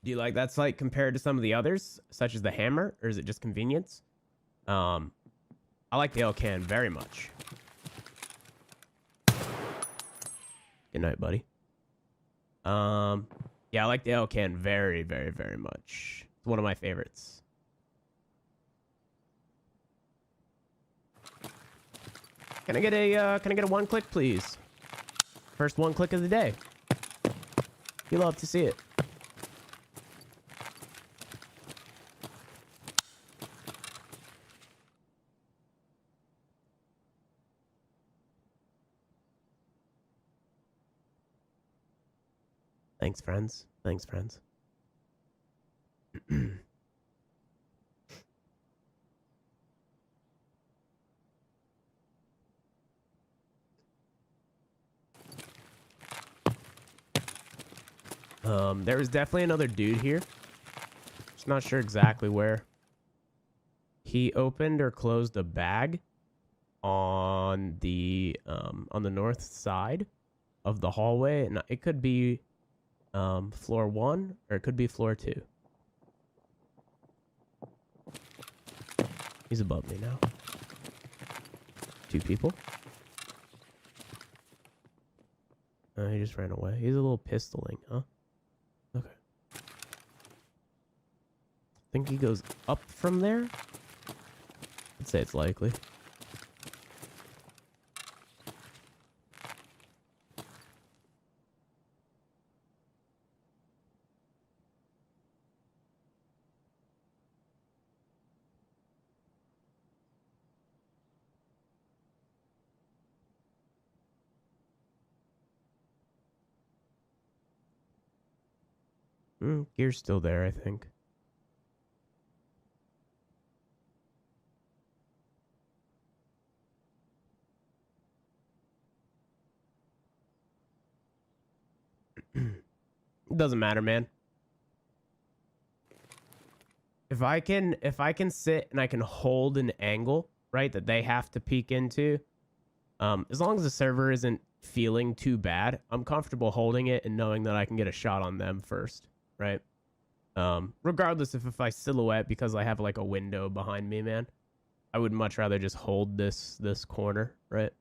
Do you like that site compared to some of the others, such as the hammer, or is it just convenience? I like the ale can very much. Good night, buddy. Yeah, I like the ale can very, very, very much. It's one of my favorites. Can I get a one click, please? First one click of the day. You love to see it. Thanks, friends. Thanks, friends. There was definitely another dude here. Just not sure exactly where. He opened or closed a bag on the north side of the hallway, and it could be floor 1 or it could be floor 2. He's above me now. 2 people. He just ran away. He's a little pistoling, huh? Okay. I think he goes up from there. I'd say it's likely. Gear's still there, I think. It doesn't matter, man. If I can sit and I can hold an angle, right, that they have to peek into, as long as the server isn't feeling too bad, I'm comfortable holding it and knowing that I can get a shot on them first, right? Regardless if I silhouette because I have like a window behind me, man. I would much rather just hold this corner, right?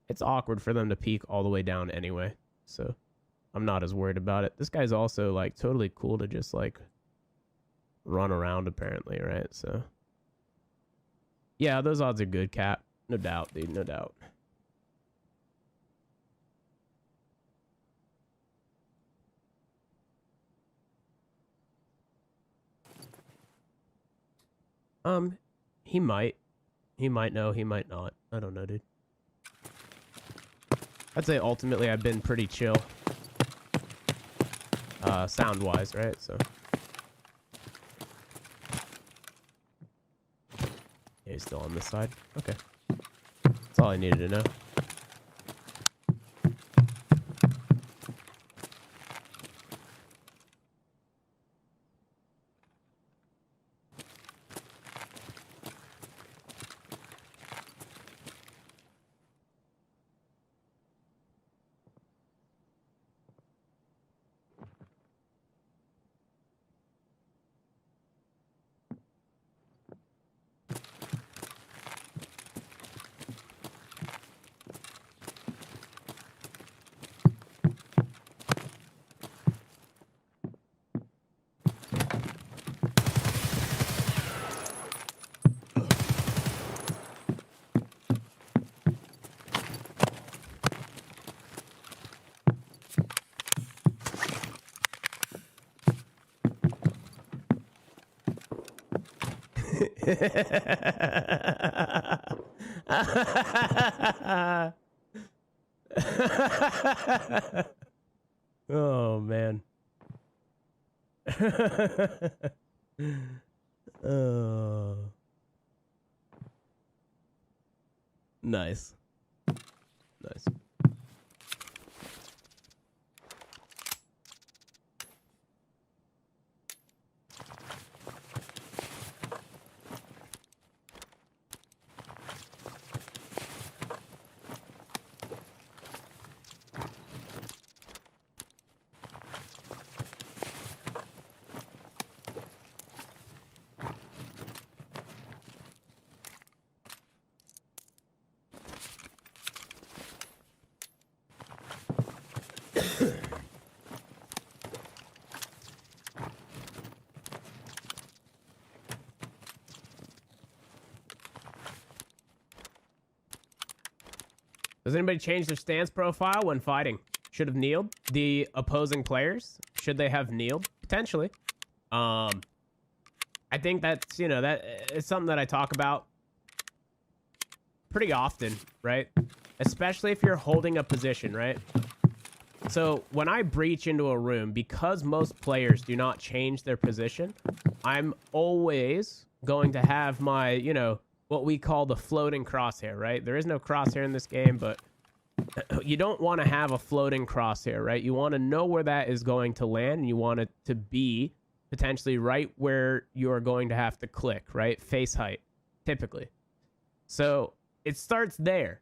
It's awkward for them to peek all the way down anyway, so I'm not as worried about it. This guy's also like totally cool to just like run around apparently, right? So yeah, those odds are good, Cap. No doubt, dude, no doubt. He might. He might know, he might not. I don't know, dude. I'd say ultimately I've been pretty chill. Sound-wise, right? So. Yeah, he's still on this side. Okay. That's all I needed to know. Oh man. Oh. Nice. Nice. Does anybody change their stance profile when fighting? Should have kneeled. The opposing players, should they have kneeled? Potentially. I think that's, you know, that it's something that I talk about pretty often, right? Especially if you're holding a position, right? So when I breach into a room, because most players do not change their position, I'm always going to have my, you know, what we call the floating crosshair, right? There is no crosshair in this game, but you don't want to have a floating crosshair, right? You want to know where that is going to land, and you want it to be potentially right where you're going to have to click, right? Face height, typically. So it starts there.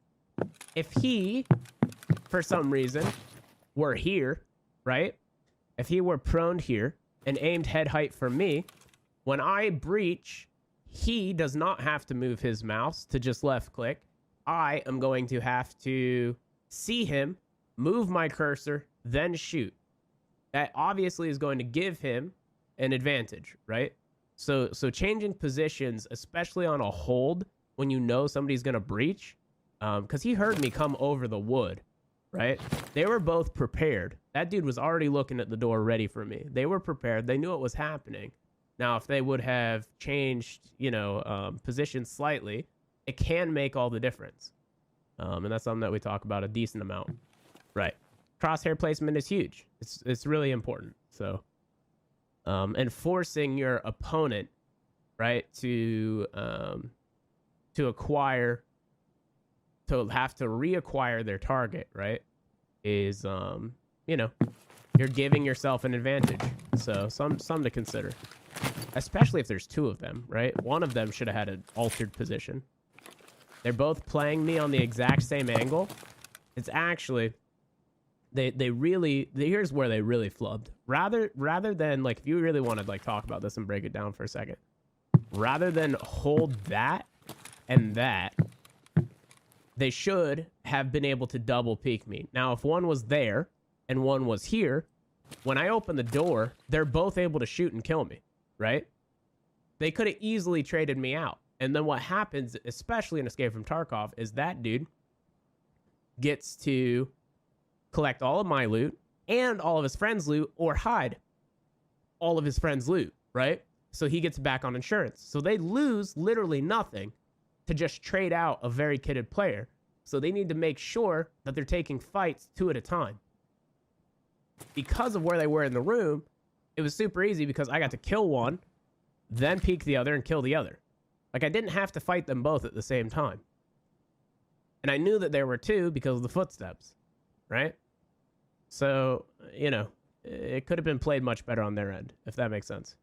If he, for some reason, were here, right? If he were prone here and aimed head height for me, when I breach, he does not have to move his mouse to just left click. I am going to have to see him, move my cursor, then shoot. That obviously is going to give him an advantage, right? So changing positions, especially on a hold, when you know somebody's going to breach, because he heard me come over the wood, right? They were both prepared. That dude was already looking at the door ready for me. They were prepared. They knew what was happening. Now, if they would have changed, you know, position slightly, it can make all the difference. And that's something that we talk about a decent amount. Right. Crosshair placement is huge. It's really important. So, and forcing your opponent, right, to acquire, to have to reacquire their target, right, is, you know, you're giving yourself an advantage. So some to consider. Especially if there's two of them, right? One of them should have had an altered position. They're both playing me on the exact same angle. It's actually, here's where they really flubbed. Rather than, like, if you really want to, like, talk about this and break it down for a second. Rather than hold that and that, they should have been able to double peek me. Now, if one was there and one was here, when I open the door, they're both able to shoot and kill me. Right? They could have easily traded me out. And then what happens, especially in Escape from Tarkov, is that dude gets to collect all of my loot and all of his friends' loot, or hide all of his friends' loot, right? So he gets back on insurance. So they lose literally nothing to just trade out a very kitted player. So they need to make sure that they're taking fights 2 at a time. Because of where they were in the room, it was super easy because I got to kill one, then peek the other and kill the other. Like, I didn't have to fight them both at the same time. And I knew that there were two because of the footsteps, right? So, you know, it could have been played much better on their end, if that makes sense.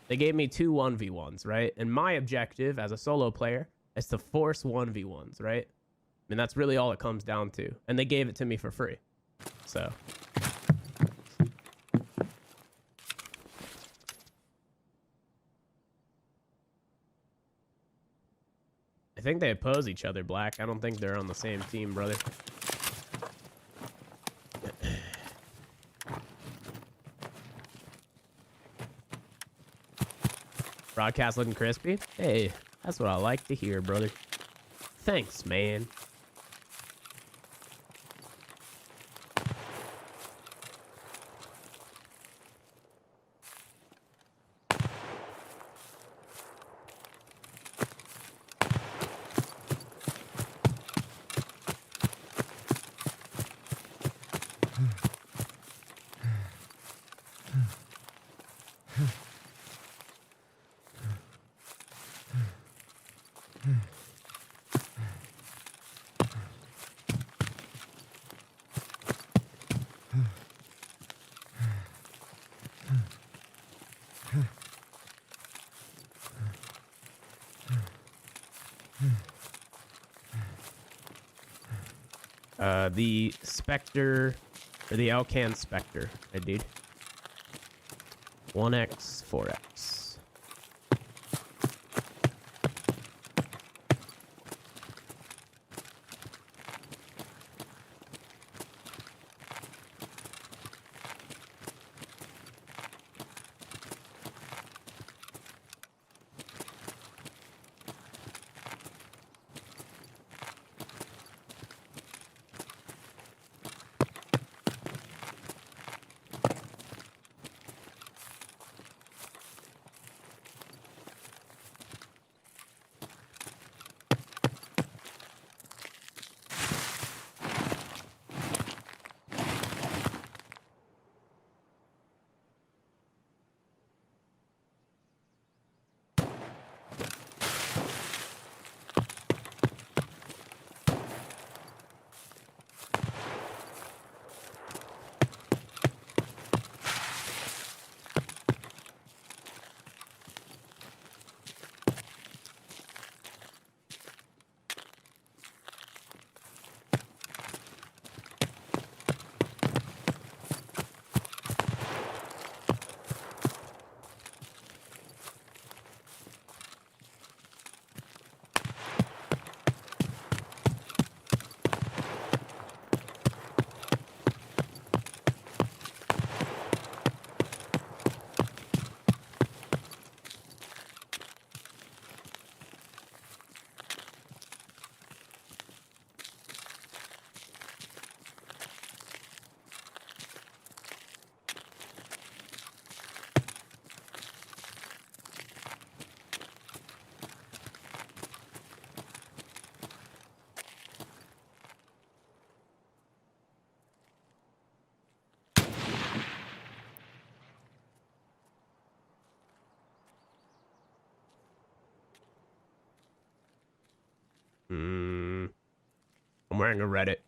They gave me 2 1v1s, right? And my objective as a solo player is to force 1v1s, right? I mean, that's really all it comes down to. And they gave it to me for free. So... I think they oppose each other, Black. I don't think they're on the same team, brother. Broadcast looking crispy? Hey, that's what I like to hear, brother. Thanks, man. The Spectre, or the Alcan Spectre, I did. 1x, 4x. I'm wearing a Reddit.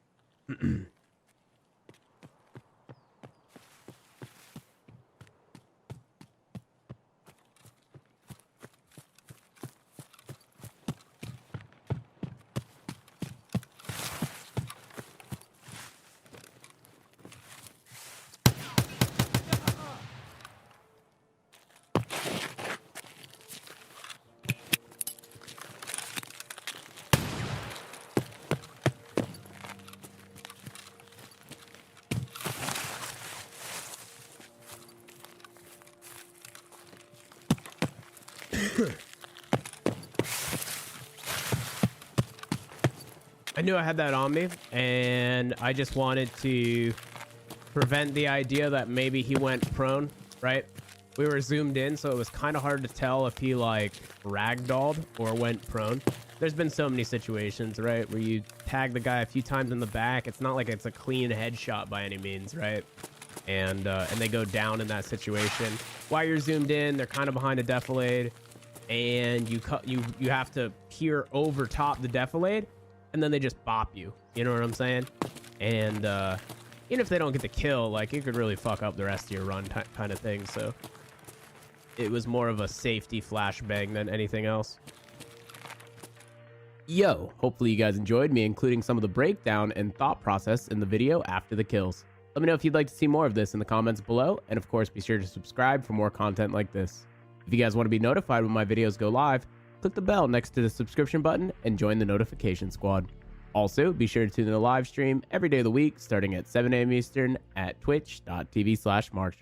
I knew I had that on me, and I just wanted to prevent the idea that maybe he went prone, right? We were zoomed in, so it was kind of hard to tell if he, like, ragdolled or went prone. There's been so many situations, right, where you tag the guy a few times in the back. It's not like it's a clean headshot by any means, right? And they go down in that situation. While you're zoomed in, they're kind of behind a defilade, and you have to peer over top the defilade, and then they just bop you. You know what I'm saying? And even if they don't get the kill, like, it could really fuck up the rest of your run kind of thing. So it was more of a safety flashbang than anything else. Yo, hopefully you guys enjoyed me including some of the breakdown and thought process in the video after the kills. Let me know if you'd like to see more of this in the comments below, and of course be sure to subscribe for more content like this. If you guys want to be notified when my videos go live, click the bell next to the subscription button and join the notification squad. Also, be sure to tune in to the live stream every day of the week starting at 7 a.m. Eastern at twitch.tv/markstrom.